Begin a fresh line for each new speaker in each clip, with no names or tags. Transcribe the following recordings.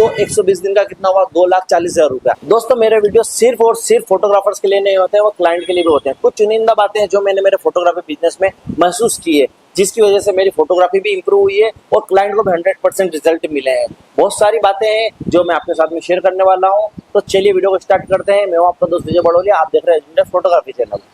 तो 120 दिन का कितना हुआ, 2,40,000 रुपया। दोस्तों मेरे वीडियो सिर्फ और सिर्फ फोटोग्राफर्स के लिए नहीं होते हैं, वो क्लाइंट के लिए भी होते हैं। कुछ चुनिंदा बातें हैं जो मैंने मेरे फोटोग्राफी बिजनेस में महसूस की है, जिसकी वजह से मेरी फोटोग्राफी भी इंप्रूव हुई है और क्लाइंट को भी 100% रिजल्ट मिले हैं। बहुत सारी बातें हैं जो मैं आपके साथ में शेयर करने वाला हूँ। तो चलिए वीडियो को स्टार्ट करते हैं। मैं हूं आपका दोस्त विजय बड़ोलिया, आप देख रहे हैं एजेंडा फोटोग्राफी चैनल।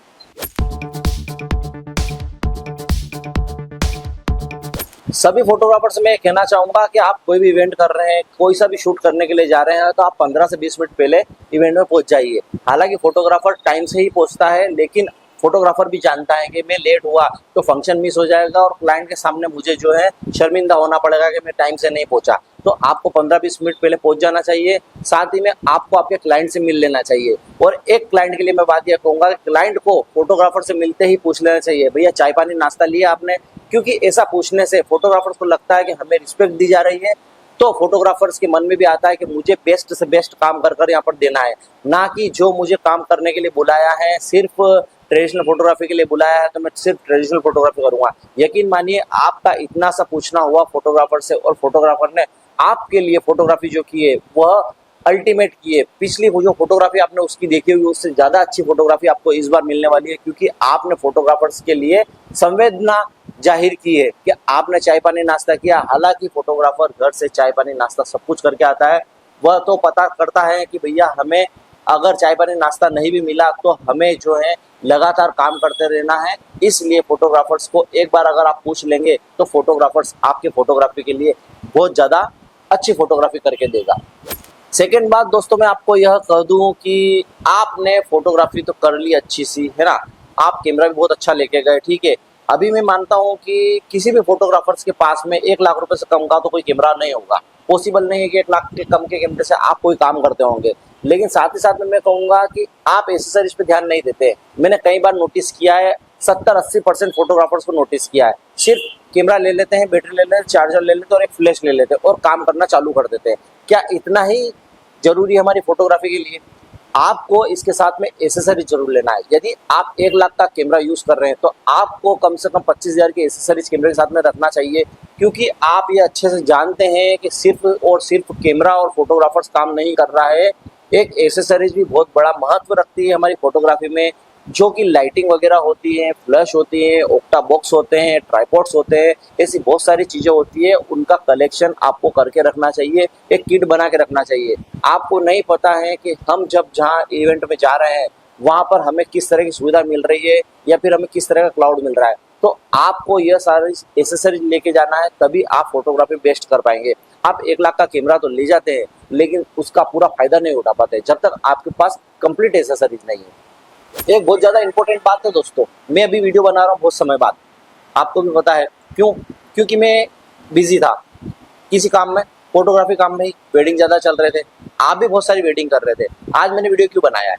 सभी फोटोग्राफर से मैं कहना चाहूंगा कि आप कोई भी इवेंट कर रहे हैं, कोई सा भी शूट करने के लिए जा रहे हैं, तो आप 15 से 20 मिनट पहले इवेंट में पहुंच जाइए। हालांकि फोटोग्राफर टाइम से ही पहुंचता है, लेकिन फोटोग्राफर भी जानता है कि मैं लेट हुआ तो फंक्शन मिस हो जाएगा और क्लाइंट के सामने मुझे जो है शर्मिंदा होना पड़ेगा कि मैं टाइम से नहीं पहुंचा। तो आपको 15-20 मिनट पहले पहुंच जाना चाहिए। साथ ही में आपको आपके क्लाइंट से मिल लेना चाहिए। और एक क्लाइंट के लिए मैं बात यह कहूंगा कि क्लाइंट को फोटोग्राफर से मिलते ही पूछ लेना चाहिए, भैया चाय पानी नाश्ता लिया आपने? क्योंकि ऐसा पूछने से फोटोग्राफर्स को लगता है कि हमें रिस्पेक्ट दी जा रही है, तो फोटोग्राफर्स के मन में भी आता है कि मुझे बेस्ट से बेस्ट काम कर यहाँ पर देना है, ना कि जो मुझे काम करने के लिए बुलाया है, सिर्फ ट्रेडिशनल फोटोग्राफी के लिए बुलाया है तो मैं सिर्फ ट्रेडिशनल फोटोग्राफी करूंगा। यकीन मानिए आपका इतना सा पूछना हुआ फोटोग्राफर से और फोटोग्राफर ने आपके लिए फोटोग्राफी जो की है वह अल्टीमेट की है। पिछली वो जो फोटोग्राफी आपने उसकी देखी हुई उससे ज्यादा अच्छी फोटोग्राफी आपको इस बार मिलने वाली है, क्योंकि आपने फोटोग्राफर्स के लिए संवेदना जाहिर की है कि आपने चाय पानी नाश्ता किया। हालांकि फोटोग्राफर घर से चाय पानी नाश्ता सब कुछ करके आता है, वह तो पता करता है कि भैया हमें अगर चाय पानी नाश्ता नहीं भी मिला तो हमें जो है लगातार काम करते रहना है। इसलिए फोटोग्राफर्स को एक बार अगर आप पूछ लेंगे तो फोटोग्राफर्स आपके फोटोग्राफी के लिए बहुत ज़्यादा अच्छी फोटोग्राफी करके देगा। सेकेंड बात दोस्तों, मैं आपको यह कह दूं कि आपने फोटोग्राफी तो कर ली अच्छी सी, है ना, आप कैमरा भी बहुत अच्छा लेके गए, ठीक है। अभी मैं मानता हूं कि किसी भी फोटोग्राफर्स के पास में 1 लाख रुपए से कम का तो कोई कैमरा नहीं होगा। पॉसिबल नहीं है कि 1 लाख के कम के कैमरे से आप कोई काम करते होंगे। लेकिन साथ ही साथ में मैं कहूँगा कि आप एसेसरीज पे ध्यान नहीं देते। मैंने कई बार नोटिस किया है, 70-80% फोटोग्राफर्स को नोटिस किया है, सिर्फ कैमरा ले लेते हैं, बैटरी ले लेते हैं, चार्जर ले लेते हैं और एक फ्लैश ले लेते हैं और काम करना चालू कर देते हैं। क्या इतना ही जरूरी है हमारी फोटोग्राफी के लिए? आपको इसके साथ में एसेसरीज जरूर लेना है। यदि आप 1 लाख का कैमरा यूज कर रहे हैं तो आपको कम से कम 25,000 की एसेसरीज कैमरे के साथ में रखना चाहिए, क्योंकि आप ये अच्छे से जानते हैं कि सिर्फ और सिर्फ कैमरा और फोटोग्राफर्स काम नहीं कर रहा है। एक एसेसरीज भी बहुत बड़ा महत्व रखती है हमारी फोटोग्राफी में, जो कि लाइटिंग वगैरह होती है, फ्लैश होती है, ऑक्टा बॉक्स होते हैं, ट्राइपॉड्स होते हैं, ऐसी बहुत सारी चीज़ें होती है। उनका कलेक्शन आपको करके रखना चाहिए, एक किट बना के रखना चाहिए। आपको नहीं पता है कि हम जब जहाँ इवेंट में जा रहे हैं वहाँ पर हमें किस तरह की सुविधा मिल रही है या फिर हमें किस तरह का क्लाउड मिल रहा है। तो आपको यह सारी एसेसरीज लेके जाना है, तभी आप फोटोग्राफी बेस्ट कर पाएंगे। आप 1 लाख का कैमरा तो ले जाते हैं लेकिन उसका पूरा फायदा नहीं उठा पाते जब तक आपके पास कंप्लीट एसेसरीज नहीं है। एक बहुत ज़्यादा इंपॉर्टेंट बात है दोस्तों, मैं अभी वीडियो बना रहा हूँ बहुत समय बाद, आपको भी पता है क्यों? क्योंकि मैं बिजी था किसी काम में, फोटोग्राफी काम में ही। वेडिंग ज़्यादा चल रहे थे, आप भी बहुत सारी वेडिंग कर रहे थे। आज मैंने वीडियो क्यों बनाया है?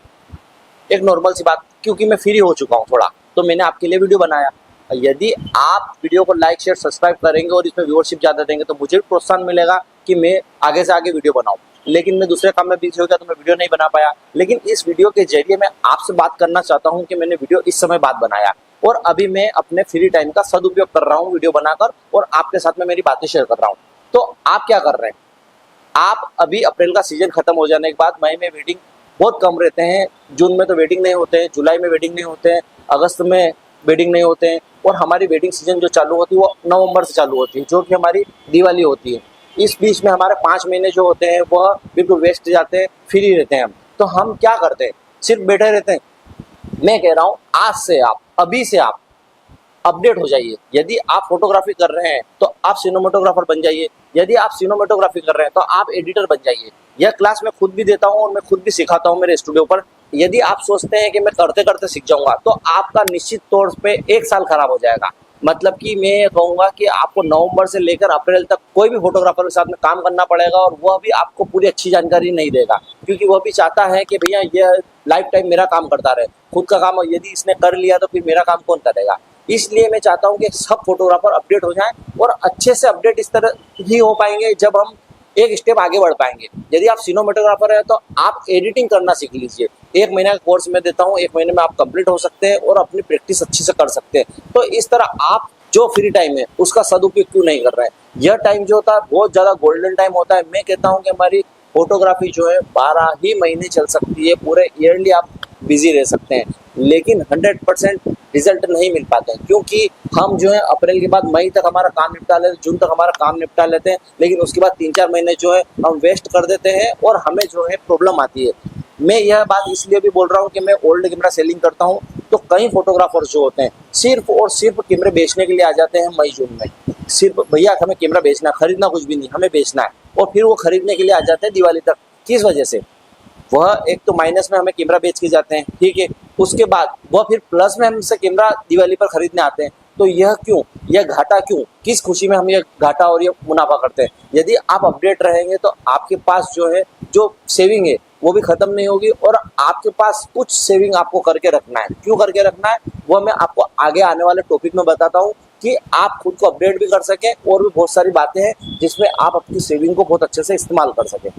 एक नॉर्मल सी बात, क्योंकि मैं फ्री हो चुका हूँ थोड़ा, तो मैंने आपके लिए वीडियो बनाया। यदि आप वीडियो को लाइक शेयर सब्सक्राइब करेंगे और इसमें व्यूअरशिप ज़्यादा देंगे तो मुझे भी प्रोत्साहन मिलेगा कि मैं आगे से आगे वीडियो बनाऊँ। लेकिन मैं दूसरे काम में बिजी हो गया तो मैं वीडियो नहीं बना पाया। लेकिन इस वीडियो के जरिए मैं आपसे बात करना चाहता हूं कि मैंने वीडियो इस समय बाद बनाया और अभी मैं अपने फ्री टाइम का सदुपयोग कर रहा हूं वीडियो बनाकर और आपके साथ में मेरी बातें शेयर कर रहा हूं। तो आप क्या कर रहे हैं? आप अभी अप्रैल का सीजन खत्म हो जाने के बाद मई में वेडिंग बहुत कम रहते हैं, जून में तो वेडिंग नहीं होते हैं, जुलाई में वेडिंग नहीं होते हैं, अगस्त में वेडिंग नहीं होते हैं, और हमारी वेडिंग सीजन जो चालू होती है वो नवंबर से चालू होती है, जो कि हमारी दिवाली होती है। इस बीच में हमारे 5 महीने जो होते हैं वह बिल्कुल वेस्ट जाते हैं, फ्री रहते हैं हम। तो हम क्या करते हैं? सिर्फ बैठे रहते हैं। मैं कह रहा हूँ आज से आप, अभी से आप अपडेट हो जाइए। यदि आप फोटोग्राफी कर रहे हैं तो आप सिनेमेटोग्राफर बन जाइए। यदि आप सिनेमेटोग्राफी कर रहे हैं तो आप एडिटर बन जाइए। यह क्लास मैं खुद भी देता हूँ और मैं खुद भी सिखाता हूँ मेरे स्टूडियो पर। यदि आप सोचते हैं कि मैं करते करते सीख जाऊंगा तो आपका निश्चित तौर पे 1 साल खराब हो जाएगा। मतलब कि मैं ये कहूँगा कि आपको नवंबर से लेकर अप्रैल तक कोई भी फोटोग्राफर के साथ में काम करना पड़ेगा और वह भी आपको पूरी अच्छी जानकारी नहीं देगा, क्योंकि वह भी चाहता है कि भैया यह लाइफ टाइम मेरा काम करता रहे। खुद का काम यदि इसने कर लिया तो फिर मेरा काम कौन करेगा? इसलिए मैं चाहता हूँ कि सब फोटोग्राफर अपडेट हो जाएं और अच्छे से अपडेट इस तरह ही हो पाएंगे जब हम एक स्टेप आगे बढ़ पाएंगे। यदि आप सिनेमेटोग्राफर है तो आप एडिटिंग करना सीख लीजिए। 1 महीने का कोर्स मैं देता हूँ, 1 महीने में आप कंप्लीट हो सकते हैं और अपनी प्रैक्टिस अच्छे से कर सकते हैं। तो इस तरह आप जो फ्री टाइम है उसका सदुपयोग क्यों नहीं कर रहे हैं? यह टाइम जो होता है बहुत ज़्यादा गोल्डन टाइम होता है। मैं कहता हूँ कि हमारी फोटोग्राफी जो है 12 ही महीने चल सकती है, पूरे ईयरली आप बिजी रह सकते हैं, लेकिन 100% रिजल्ट नहीं मिल पाते हैं, क्योंकि हम जो है अप्रैल के बाद मई तक हमारा काम निपटा लेते हैं, जून तक हमारा काम निपटा लेते हैं, लेकिन उसके बाद 3-4 महीने जो है हम वेस्ट कर देते हैं और हमें जो है प्रॉब्लम आती है। मैं यह बात इसलिए भी बोल रहा हूँ कि मैं ओल्ड कैमरा सेलिंग करता हूँ, तो कई फोटोग्राफर्स जो होते हैं सिर्फ और सिर्फ कैमरे बेचने के लिए आ जाते हैं मई जून में। सिर्फ भैया हमें कैमरा बेचना है, खरीदना कुछ भी नहीं, हमें बेचना है, और फिर वो खरीदने के लिए आ जाते हैं दिवाली तक। किस वजह से? वह एक तो माइनस में हमें कैमरा बेच के जाते हैं, ठीक है, उसके बाद वह फिर प्लस में हमसे कैमरा दिवाली पर खरीदने आते हैं। तो यह क्यों, यह घाटा क्यों, किस खुशी में हम ये घाटा और ये मुनाफा करते हैं? यदि आप अपडेट रहेंगे तो आपके पास जो है जो सेविंग है वो भी खत्म नहीं होगी, और आपके पास कुछ सेविंग आपको करके रखना है। क्यों करके रखना है वह मैं आपको आगे आने वाले टॉपिक में बताता हूँ, कि आप खुद को अपडेट भी कर सकें, और भी बहुत सारी बातें हैं जिसमें आप अपनी सेविंग को बहुत अच्छे से इस्तेमाल कर सकें।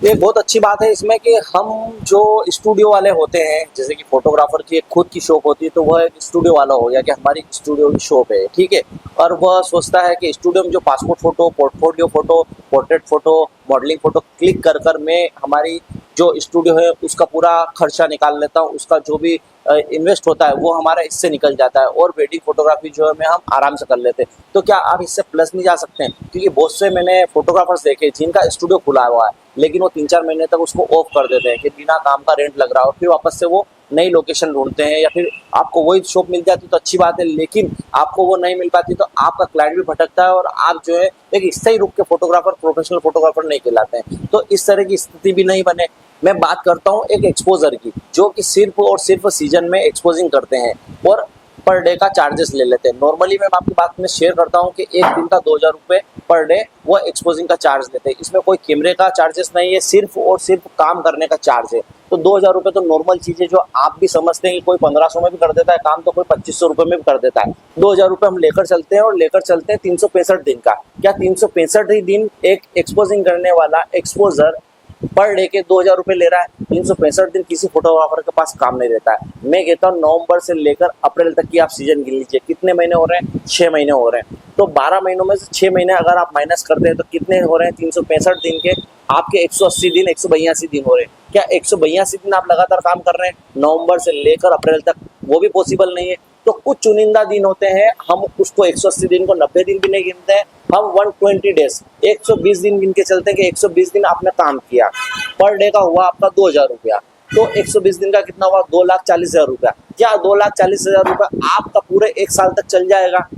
ये बहुत अच्छी बात है इसमें कि हम जो स्टूडियो वाले होते हैं, जैसे कि फोटोग्राफर की एक खुद की शॉप होती है, तो वह एक स्टूडियो वाला हो गया कि हमारी स्टूडियो की शॉप है, ठीक है, और वह सोचता है कि स्टूडियो में जो passport photo, portfolio photo, portrait photo, modelling photo click कर कर मैं हमारी जो स्टूडियो है उसका पूरा खर्चा निकाल लेता हूँ, उसका जो भी इन्वेस्ट होता है वो हमारा इससे निकल जाता है, और वेडिंग फोटोग्राफी जो है मैं हम आराम से कर लेते हैं। तो क्या आप इससे प्लस नहीं जा सकते हैं? क्योंकि बहुत से मैंने फोटोग्राफर्स देखे जिनका स्टूडियो खुला हुआ है, लेकिन वो 3-4 महीने तक उसको ऑफ कर देते हैं कि बिना काम का रेंट लग रहा है, और फिर वापस से वो नई लोकेशन ढूंढते हैं, या फिर आपको वही शॉप मिल जाती तो अच्छी बात है, लेकिन आपको वो नहीं मिल पाती तो आपका क्लाइंट भी भटकता है, और आप जो है एक स्थायी रूप के फोटोग्राफर, प्रोफेशनल फोटोग्राफर नहीं कहलाते हैं। तो इस तरह की स्थिति भी नहीं बने। मैं बात करता हूँ एक एक्सपोजर की, जो कि सिर्फ और सिर्फ सीजन में एक्सपोजिंग करते हैं और पर डे का चार्जेस ले लेते हैं। नॉर्मली मैं आपकी बात में शेयर करता हूँ कि एक दिन का 2000 रुपये पर डे वो एक्सपोजिंग का चार्ज लेते हैं। इसमें कोई कैमरे का चार्जेस नहीं है, सिर्फ और सिर्फ काम करने का चार्ज है। तो 2000 रुपये तो नॉर्मल चीज़ है, जो आप भी समझते हैं कि कोई 1500 में भी कर देता है काम, तो कोई 2500 रुपये में भी कर देता है। 2000 रुपये हम लेकर चलते हैं, और लेकर चलते हैं 365 दिन का। क्या 365 ही दिन एक एक्सपोजिंग करने वाला एक्सपोजर पर डे के 2000 रुपये ले रहा है? 365 दिन किसी फोटोग्राफर के पास काम नहीं रहता है। मैं कहता हूँ नवंबर से लेकर अप्रैल तक की आप सीजन गिन लीजिए, कितने महीने हो रहे हैं? 6 महीने हो रहे हैं। तो 12 महीनों में से 6 महीने अगर आप माइनस करते हैं तो कितने हो रहे हैं? 365 दिन के आपके 180 दिन, 182 दिन हो रहे हैं। क्या 182 दिन आप लगातार काम कर रहे हैं नवंबर से लेकर अप्रैल तक? वो भी पॉसिबल नहीं है। तो कुछ चुनिंदा दिन होते हैं, हम उसको 180 दिन को 90 दिन भी नहीं गिनते हैं, हम 120 डेज 120 दिन गिन के चलते हैं कि 120 दिन आपने काम किया। पर डे का हुआ आपका 2000 रुपया, तो 120 दिन का कितना हुआ? 2,40,000 रुपया। क्या 2,40,000 रुपया आपका पूरे एक साल तक चल जाएगा?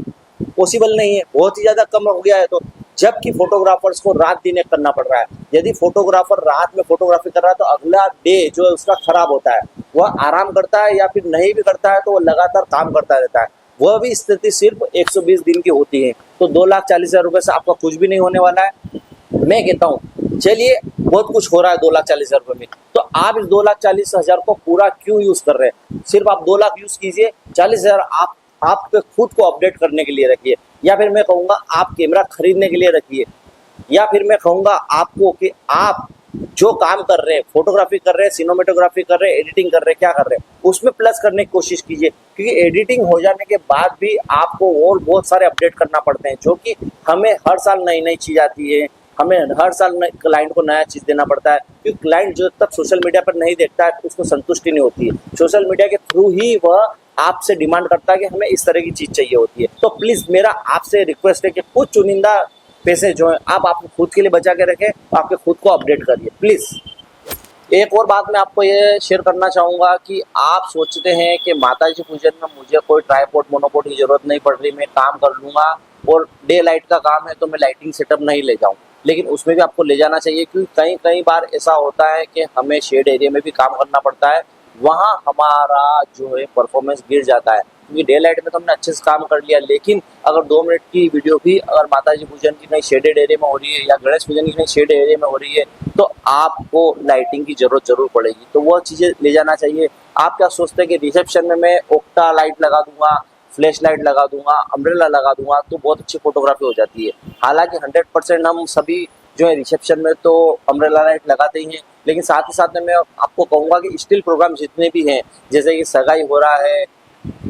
पॉसिबल नहीं है, बहुत ही ज़्यादा कम हो गया है। तो जबकि फोटोग्राफर्स को रात दिन एक करना पड़ रहा है। यदि फोटोग्राफर रात में फोटोग्राफी कर रहा है तो अगला डे जो है उसका खराब होता है, वह आराम करता है, या फिर नहीं भी करता है तो वो लगातार काम करता रहता है। वह भी स्थिति सिर्फ 120 दिन की होती है। तो 2,40,000 रुपये से आपका कुछ भी नहीं होने वाला है। मैं कहता हूँ चलिए बहुत कुछ हो रहा है 2,40,000 रुपये में, तो आप इस 2,40,000 को पूरा क्यों यूज कर रहे हैं? सिर्फ आप 2 लाख यूज कीजिए, 40,000 आप पे खुद को अपडेट करने के लिए रखिए, या फिर मैं कहूँगा आप कैमरा खरीदने के लिए रखिए, या फिर मैं कहूँगा आपको कि आप जो काम कर रहे हैं, फोटोग्राफी कर रहे हैं, सिनेमेटोग्राफी कर रहे हैं, एडिटिंग कर रहे हैं, क्या कर रहे हैं, उसमें प्लस करने की कोशिश कीजिए। क्योंकि एडिटिंग हो जाने के बाद भी आपको और बहुत सारे अपडेट करना पड़ते हैं, जो कि हमें हर साल नई नई चीज़ आती है, हमें हर साल क्लाइंट को नया चीज़ देना पड़ता है। क्योंकि क्लाइंट जो तक सोशल मीडिया पर नहीं देखता है उसको संतुष्टि नहीं होती है। सोशल मीडिया के थ्रू ही वह आपसे डिमांड करता है कि हमें इस तरह की चीज़ चाहिए होती है। तो प्लीज़ मेरा आपसे रिक्वेस्ट है कि कुछ चुनिंदा पैसे जो है आप खुद के लिए बचा के रखें, आपके खुद को अपडेट करिए प्लीज़। एक और बात मैं आपको ये शेयर करना चाहूँगा कि आप सोचते हैं कि माताजी पूजन में मुझे कोई ट्राइपॉड मोनोपॉड की ज़रूरत नहीं पड़ रही, मैं काम कर लूँगा, और डे लाइट का काम है तो मैं लाइटिंग सेटअप नहीं ले जाऊँ। लेकिन उसमें भी आपको ले जाना चाहिए, क्योंकि कई बार ऐसा होता है कि हमें शेड एरिया में भी काम करना पड़ता है, वहाँ हमारा जो है परफॉर्मेंस गिर जाता है। क्योंकि डे लाइट में तो हमने अच्छे से काम कर लिया, लेकिन अगर 2 मिनट की वीडियो भी अगर माताजी पूजन की कहीं शेडेड एरिया में हो रही है, या गणेश पूजन की कहीं शेड एरिया में हो रही है, तो आपको लाइटिंग की जरूरत जरूर पड़ेगी। तो वो चीज़ें ले जाना चाहिए। आप क्या सोचते हैं कि रिसेप्शन में मैं ओक्टा लाइट लगा दूंगा, फ्लैश लाइट लगा दूंगा, अम्ब्रेला लगा दूंगा तो बहुत अच्छी फोटोग्राफी हो जाती है। हालांकि 100% हम सभी जो है रिसेप्शन में तो अम्ब्रेला लाइट लगाते ही हैं, लेकिन साथ ही साथ में मैं आपको कहूँगा कि स्टिल प्रोग्राम जितने भी हैं, जैसे कि सगाई हो रहा है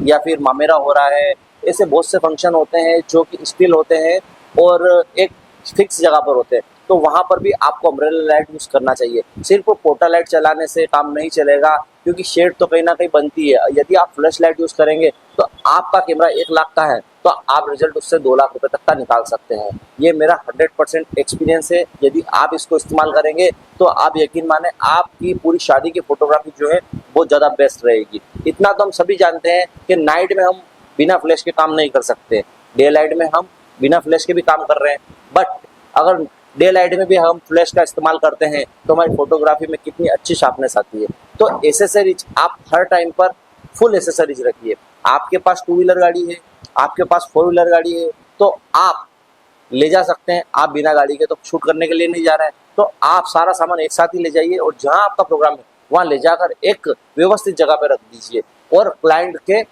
या फिर मामेरा हो रहा है, ऐसे बहुत से फंक्शन होते हैं जो कि स्टिल होते हैं, और एक फिक्स जगह पर होते हैं, तो वहाँ पर भी आपको अम्ब्रेला लाइट यूज़ करना चाहिए। सिर्फ पोर्टा लाइट चलाने से काम नहीं चलेगा, क्योंकि शेड तो कहीं ना कहीं बनती है। यदि आप फ्लैश लाइट यूज़ करेंगे तो आपका कैमरा 1 लाख का है तो आप रिजल्ट उससे 2 लाख रुपए तक का निकाल सकते हैं। ये मेरा 100% एक्सपीरियंस है। यदि आप इसको इस्तेमाल करेंगे तो आप यकीन माने आपकी पूरी शादी की फोटोग्राफी जो है बहुत ज़्यादा बेस्ट रहेगी। इतना तो हम सभी जानते हैं कि नाइट में हम बिना फ्लैश के काम नहीं कर सकते, डे लाइट में हम बिना फ्लैश के भी काम कर रहे हैं, बट अगर डे लाइट में भी हम फ्लैश का इस्तेमाल करते हैं तो हमारी फोटोग्राफी में कितनी अच्छी शार्पनेस आती है। तो एसेसरीज आप हर टाइम पर फुल एसेसरीज रखिए। आपके पास 2 व्हीलर गाड़ी है, आपके पास 4 व्हीलर गाड़ी है, तो आप ले जा सकते हैं। आप बिना गाड़ी के तो शूट करने के लिए नहीं जा रहे हैं, तो आप सारा सामान एक साथ ही ले जाइए और जहां आपका प्रोग्राम है वहां ले जाकर एक व्यवस्थित जगह पर रख दीजिए और क्लाइंट के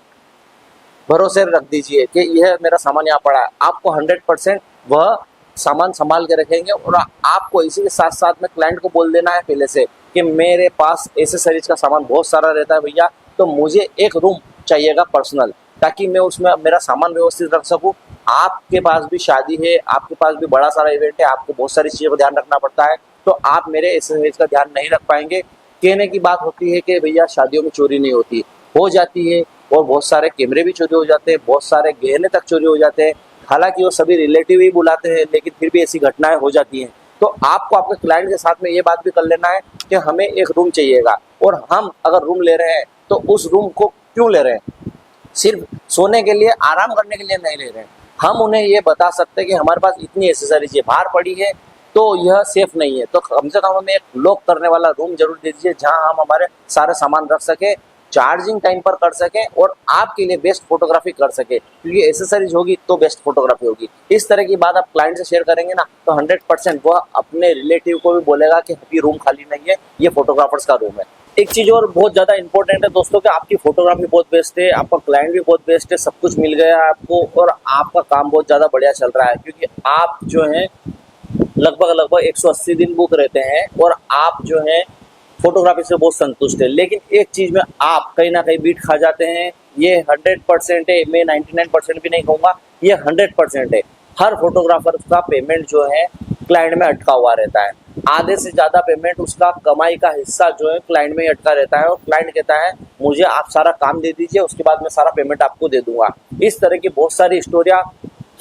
भरोसे रख दीजिए कि यह मेरा सामान यहाँ पड़ा है। आपको 100% वह सामान संभाल के रखेंगे और आपको इसी के साथ साथ में क्लाइंट को बोल देना है पहले से कि मेरे पास एसेसरीज का सामान बहुत सारा रहता है भैया, तो मुझे एक रूम चाहिएगा पर्सनल, ताकि मैं उसमें मेरा सामान व्यवस्थित रख सकूं। आपके पास भी शादी है, आपके पास भी बड़ा सारा इवेंट है, आपको बहुत सारी चीज़ों का ध्यान रखना पड़ता है, तो आप मेरे एसेसरीज का ध्यान नहीं रख पाएंगे। कहने की बात होती है कि भैया शादियों में चोरी नहीं होती, हो जाती है, और बहुत सारे कैमरे भी चोरी हो जाते हैं, बहुत सारे गहने तक चोरी हो जाते हैं। हालांकि वो सभी रिलेटिव ही बुलाते हैं, लेकिन फिर भी ऐसी घटनाएं हो जाती हैं। तो आपको आपके क्लाइंट के साथ में ये बात भी कर लेना है कि हमें एक रूम चाहिएगा, और हम अगर रूम ले रहे हैं तो उस रूम को क्यों ले रहे हैं, सिर्फ सोने के लिए, आराम करने के लिए नहीं ले रहे हैं। हम उन्हें ये बता सकते हैं कि हमारे पास इतनी एसेसरीज बाहर पड़ी है तो यह सेफ नहीं है, तो कम से कम हमें एक लॉक करने वाला रूम जरूर दे दीजिए जहां हम हमारे सारे सामान रख सके, चार्जिंग टाइम पर कर सके और आपके लिए बेस्ट फोटोग्राफी कर सके, क्योंकि एसेसरीज होगी तो बेस्ट फोटोग्राफी होगी। इस तरह की बात आप क्लाइंट से शेयर करेंगे ना तो 100% वह अपने रिलेटिव को भी बोलेगा कि अभी रूम खाली नहीं है, ये फोटोग्राफर्स का रूम है। एक चीज और बहुत ज्यादा इंपॉर्टेंट है दोस्तों कि आपकी फोटोग्राफी बहुत बेस्ट है, आपका क्लाइंट भी बहुत बेस्ट है, सब कुछ मिल गया है आपको और आपका काम बहुत ज्यादा बढ़िया चल रहा है, क्योंकि आप जो है लगभग 180 दिन बुक रहते हैं और आप जो है फोटोग्राफी से बहुत संतुष्ट है। लेकिन एक चीज में आप कहीं ना कहीं बीट खा जाते हैं, ये 100% है, मैं 99% भी नहीं कहूँगा, ये 100% है। हर फोटोग्राफर का पेमेंट जो है क्लाइंट में अटका हुआ रहता है, आधे से ज़्यादा पेमेंट उसका कमाई का हिस्सा जो है क्लाइंट में ही अटका रहता है, और क्लाइंट कहता है मुझे आप सारा काम दे दीजिए, उसके बाद मैं सारा पेमेंट आपको दे दूंगा। इस तरह की बहुत सारी स्टोरियाँ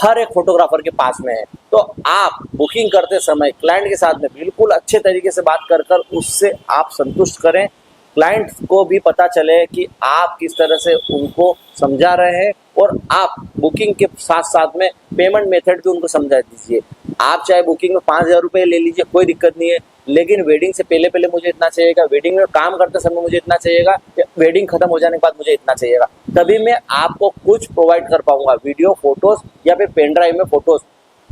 हर एक फोटोग्राफर के पास में है। तो आप बुकिंग करते समय क्लाइंट के साथ में बिल्कुल अच्छे तरीके से बात कर उससे आप संतुष्ट करें, क्लाइंट को भी पता चले कि आप किस तरह से उनको समझा रहे हैं, और आप बुकिंग के साथ साथ में पेमेंट मेथड भी उनको समझा दीजिए। आप चाहे बुकिंग में 5,000 रुपये ले लीजिए, कोई दिक्कत नहीं है, लेकिन वेडिंग से पहले मुझे इतना चाहिएगा, वेडिंग में काम करते समय मुझे इतना चाहिएगा, वेडिंग खत्म हो जाने के बाद मुझे इतना चाहिएगा, तभी मैं आपको कुछ प्रोवाइड कर पाऊंगा, वीडियो, फोटोज या फिर पेन ड्राइव में फोटोज,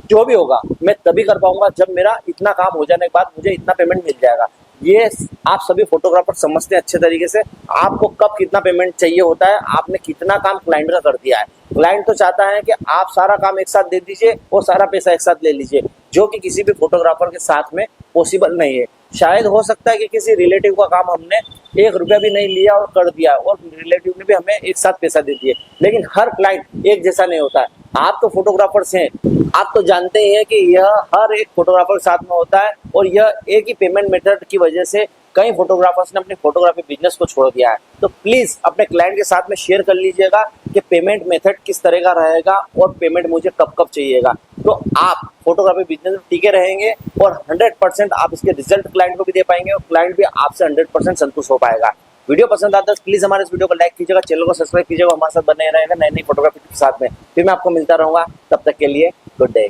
जो भी होगा मैं तभी कर पाऊंगा जब मेरा इतना काम हो जाने के बाद मुझे इतना पेमेंट मिल जाएगा। ये आप सभी फोटोग्राफर समझते हैं अच्छे तरीके से, आपको कब कितना पेमेंट चाहिए होता है, आपने कितना काम क्लाइंट का कर दिया है। क्लाइंट तो चाहता है कि आप सारा काम एक साथ दे दीजिए और सारा पैसा एक साथ ले लीजिए, जो कि किसी भी फोटोग्राफर के साथ में पॉसिबल नहीं है। शायद हो सकता है कि किसी रिलेटिव का काम हमने 1 रुपया भी नहीं लिया और कर दिया, और रिलेटिव ने भी हमें एक साथ पैसा दे दिए, लेकिन हर क्लाइंट एक जैसा नहीं होता है। आप तो फोटोग्राफर्स हैं, आप तो जानते ही हैं कि यह हर एक फोटोग्राफर के साथ में होता है, और यह एक ही पेमेंट मेथड की वजह से कई फोटोग्राफर्स ने अपने फोटोग्राफी बिजनेस को छोड़ दिया है। तो प्लीज अपने क्लाइंट के साथ में शेयर कर लीजिएगा कि पेमेंट मेथड किस तरह का रहेगा और पेमेंट मुझे कब कब चाहिएगा, तो आप फोटोग्राफी बिजनेस में टिके रहेंगे और 100% आप इसके रिजल्ट क्लाइंट को भी दे पाएंगे और क्लाइंट भी आपसे 100% संतुष्ट हो पाएगा। वीडियो पसंद आता है तो प्लीज हमारे इस वीडियो को लाइक कीजिएगा, चैनल को सब्सक्राइब कीजिएगा, हमारे साथ बने रहेगा नई फोटोग्राफी के साथ में। फिर मैं आपको मिलता रहूंगा, तब तक के लिए गुड डे।